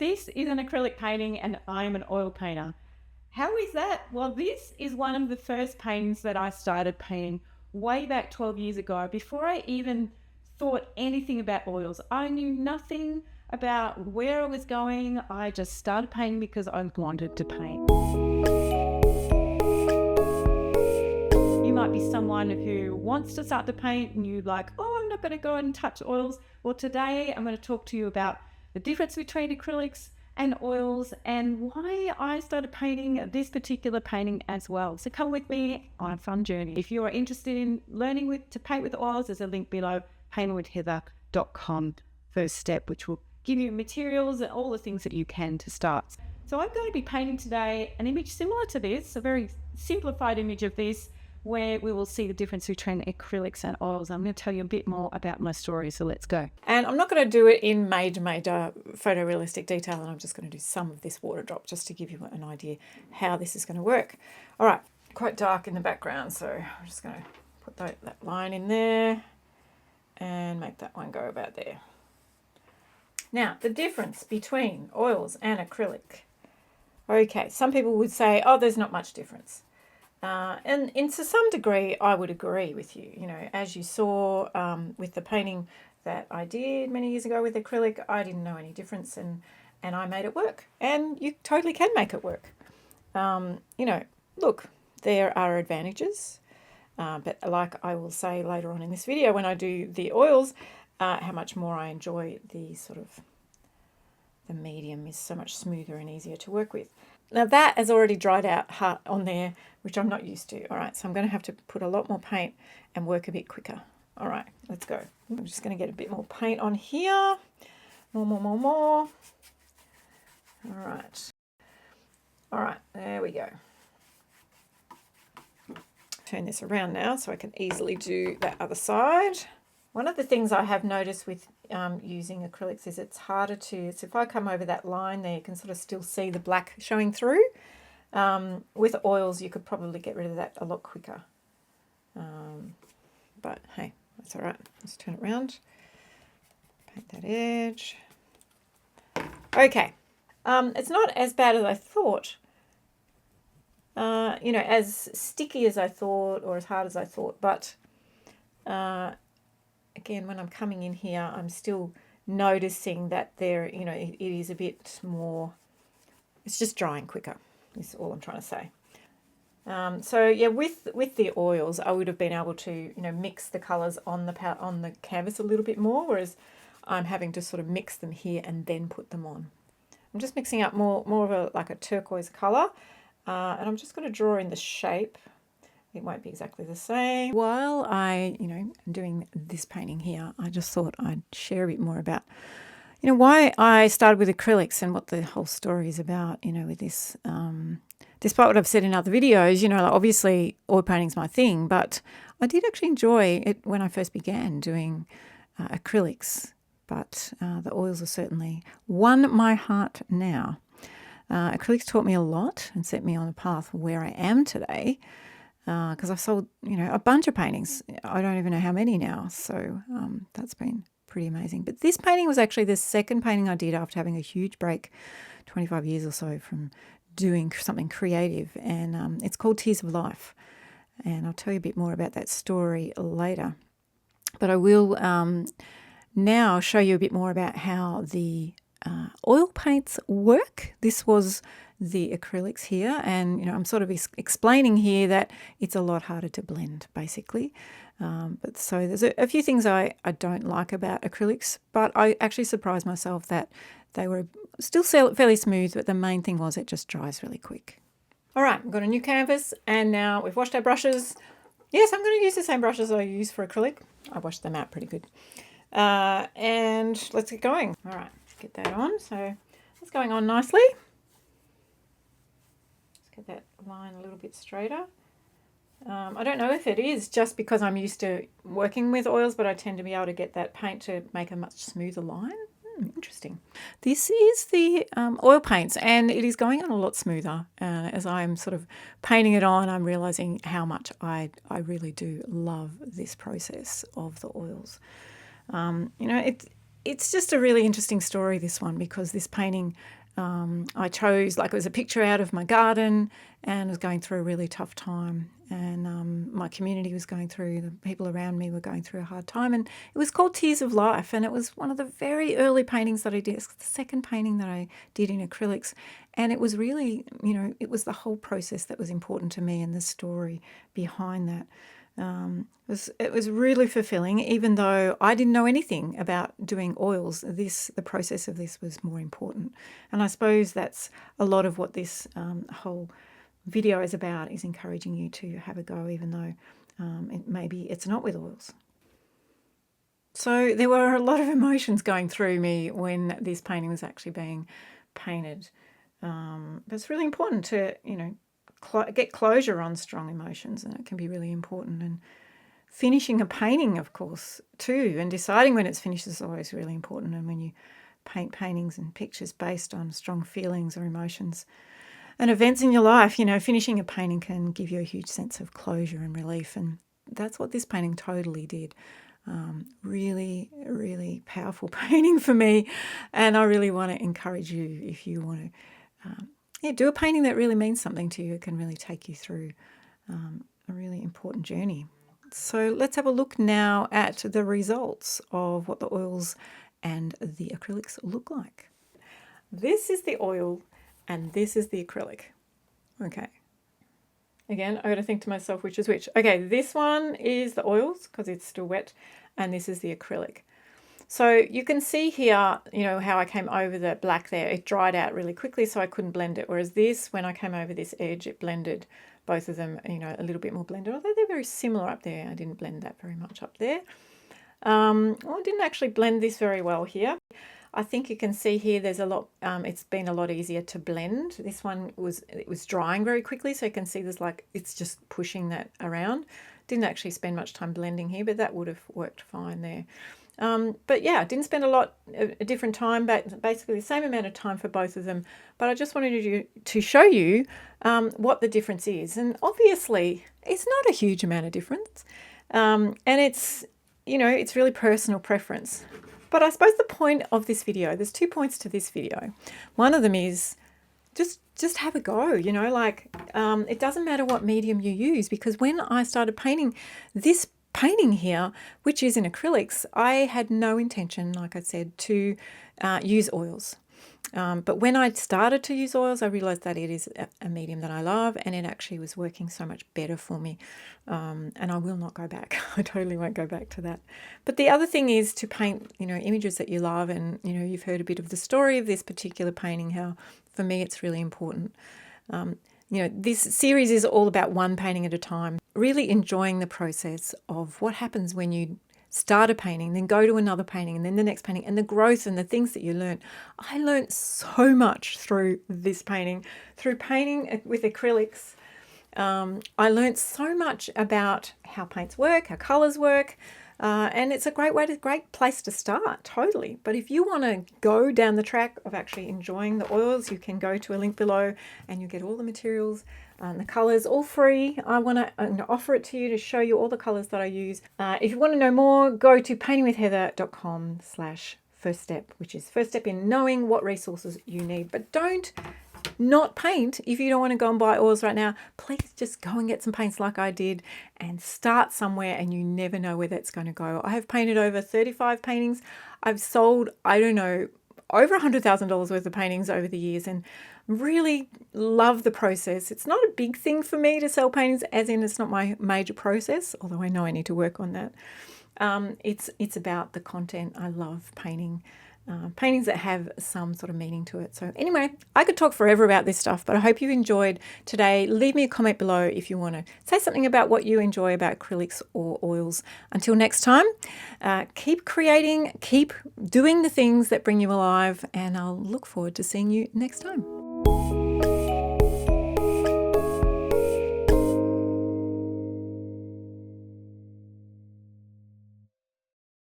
this is an acrylic painting and I'm an oil painter. How is that? Well, this is one of the first paintings that I started painting way back 12 years ago, before I even thought anything about oils. I knew nothing about where I was going. I just started painting because I wanted to paint. You might be someone who wants to start to paint and you're like, oh, I'm not going to go and touch oils. Well, today I'm going to talk to you about the difference between acrylics and oils and why I started painting this particular painting as well. So come with me on a fun journey. If you are interested in learning to paint with oils, there's a link below, paintingwithheather.com, first step, which will give you materials and all the things that you can to start. So I'm going to be painting today an image similar to this, a very simplified image of this, where we will see the difference between acrylics and oils. I'm going to tell you a bit more about my story, so let's go. And I'm not going to do it in major photorealistic detail, and I'm just going to do some of this water drop just to give you an idea how this is going to work. All right, quite dark in the background, so I'm just going to put that line in there and make that one go about there. Now, the difference between oils and acrylic. Okay, some people would say, oh, there's not much difference. And to some degree, I would agree with you. You know, as you saw with the painting that I did many years ago with acrylic, I didn't know any difference, and I made it work. And you totally can make it work. You know, look, there are advantages, but like I will say later on in this video when I do the oils, how much more I enjoy the sort of the medium is so much smoother and easier to work with. Now that has already dried out hard on there, which I'm not used to. All right, so I'm going to have to put a lot more paint and work a bit quicker. All right, let's go. I'm just going to get a bit more paint on here. More. All right, there we go. Turn this around now so I can easily do that other side. One of the things I have noticed with using acrylics is it's harder to, so if I come over that line there, you can sort of still see the black showing through. With oils, you could probably get rid of that a lot quicker. But hey, that's all right. Let's turn it around. Paint that edge. Okay. It's not as bad as I thought. You know, as sticky as I thought or as hard as I thought, but again, when I'm coming in here, I'm still noticing that there, you know, it is a bit more, it's just drying quicker, is all I'm trying to say. So yeah, with the oils, I would have been able to, you know, mix the colours on the canvas a little bit more, whereas I'm having to sort of mix them here and then put them on. I'm just mixing up more of like a turquoise colour, and I'm just going to draw in the shape. It won't be exactly the same. While I, you know, am doing this painting here, I just thought I'd share a bit more about, you know, why I started with acrylics and what the whole story is about, you know, with this. Despite what I've said in other videos, you know, like obviously oil painting's my thing, but I did actually enjoy it when I first began doing acrylics. But the oils are certainly won my heart now. Acrylics taught me a lot and set me on a path where I am today. Because I've sold, you know, a bunch of paintings. I don't even know how many now. So that's been pretty amazing. But this painting was actually the second painting I did after having a huge break, 25 years or so, from doing something creative. And it's called Tears of Life. And I'll tell you a bit more about that story later. But I will now show you a bit more about how the oil paints work. This was the acrylics here, and you know, I'm sort of explaining here that it's a lot harder to blend basically. But so there's a few things I don't like about acrylics, but I actually surprised myself that they were still fairly smooth, but the main thing was it just dries really quick. All right, I've got a new canvas, and now we've washed our brushes. Yes, I'm going to use the same brushes I use for acrylic. I washed them out pretty good. And let's get going. All right, let's get that on. So that's going on nicely. Get that line a little bit straighter. I don't know if it is just because I'm used to working with oils, but I tend to be able to get that paint to make a much smoother line. Interesting. This is the oil paints, and it is going on a lot smoother. As I'm sort of painting it on, I'm realising how much I really do love this process of the oils. You know, it's just a really interesting story, this one, because this painting I chose, like, it was a picture out of my garden, and was going through a really tough time, and my community was going through, the people around me were going through a hard time, and it was called Tears of Life, and it was one of the very early paintings that I did. It's the second painting that I did in acrylics, and it was really, it was the whole process that was important to me and the story behind that. It was really fulfilling, even though I didn't know anything about doing oils. The process of this was more important, and I suppose that's a lot of what this whole video is about, is encouraging you to have a go, even though maybe it's not with oils. So there were a lot of emotions going through me when this painting was actually being painted. But it's really important to, get closure on strong emotions, and it can be really important. And finishing a painting, of course, too, and deciding when it's finished is always really important. And when you paint paintings and pictures based on strong feelings or emotions and events in your life, finishing a painting can give you a huge sense of closure and relief. And that's what this painting totally did. Really, really powerful painting for me. And I really want to encourage you, if you want to do a painting that really means something to you. It can really take you through a really important journey. So let's have a look now at the results of what the oils and the acrylics look like. This is the oil and this is the acrylic. Okay. Again, I got to think to myself which is which. Okay, this one is the oils because it's still wet, and this is the acrylic. So you can see here, how I came over the black there. It dried out really quickly, so I couldn't blend it. Whereas this, when I came over this edge, it blended both of them, a little bit more blended. Although they're very similar up there, I didn't blend that very much up there. I didn't actually blend this very well here. I think you can see here there's a lot, it's been a lot easier to blend. This one was drying very quickly, so you can see there's it's just pushing that around. Didn't actually spend much time blending here, but that would have worked fine there. But yeah, didn't spend a different time, but basically the same amount of time for both of them. But I just wanted to show you what the difference is. And obviously it's not a huge amount of difference. And it's, it's really personal preference. But I suppose the point of this video, there's 2 points to this video. One of them is just have a go, it doesn't matter what medium you use, because when I started painting this painting here, which is in acrylics, I had no intention, like I said, to use oils. But when I started to use oils, I realized that it is a medium that I love, and it actually was working so much better for me. And I will not go back. I totally won't go back to that. But the other thing is to paint, images that you love. And, you've heard a bit of the story of this particular painting, how for me it's really important. This series is all about one painting at a time, really enjoying the process of what happens when you start a painting, then go to another painting, and then the next painting, and the growth and the things that you learn. I learned so much through this painting, through painting with acrylics. I learned so much about how paints work, how colours work, and it's a great place to start, totally. But if you want to go down the track of actually enjoying the oils, you can go to a link below and you get all the materials and the colours all free. I'm going to offer it to you to show you all the colours that I use. If you want to know more, go to paintingwithheather.com/first step, which is first step in knowing what resources you need. But don't not paint if you don't want to go and buy oils right now. Please just go and get some paints like I did and start somewhere, and you never know where that's going to go. I have painted over 35 paintings. I've sold, I don't know, over $100,000 worth of paintings over the years, and really love the process. It's not a big thing for me to sell paintings, as in it's not my major process, although I know I need to work on that. It's about the content. I love painting. Paintings that have some sort of meaning to it. So anyway, I could talk forever about this stuff, but I hope you enjoyed today. Leave me a comment below if you want to say something about what you enjoy about acrylics or oils. Until next time, keep creating, keep doing the things that bring you alive, and I'll look forward to seeing you next time.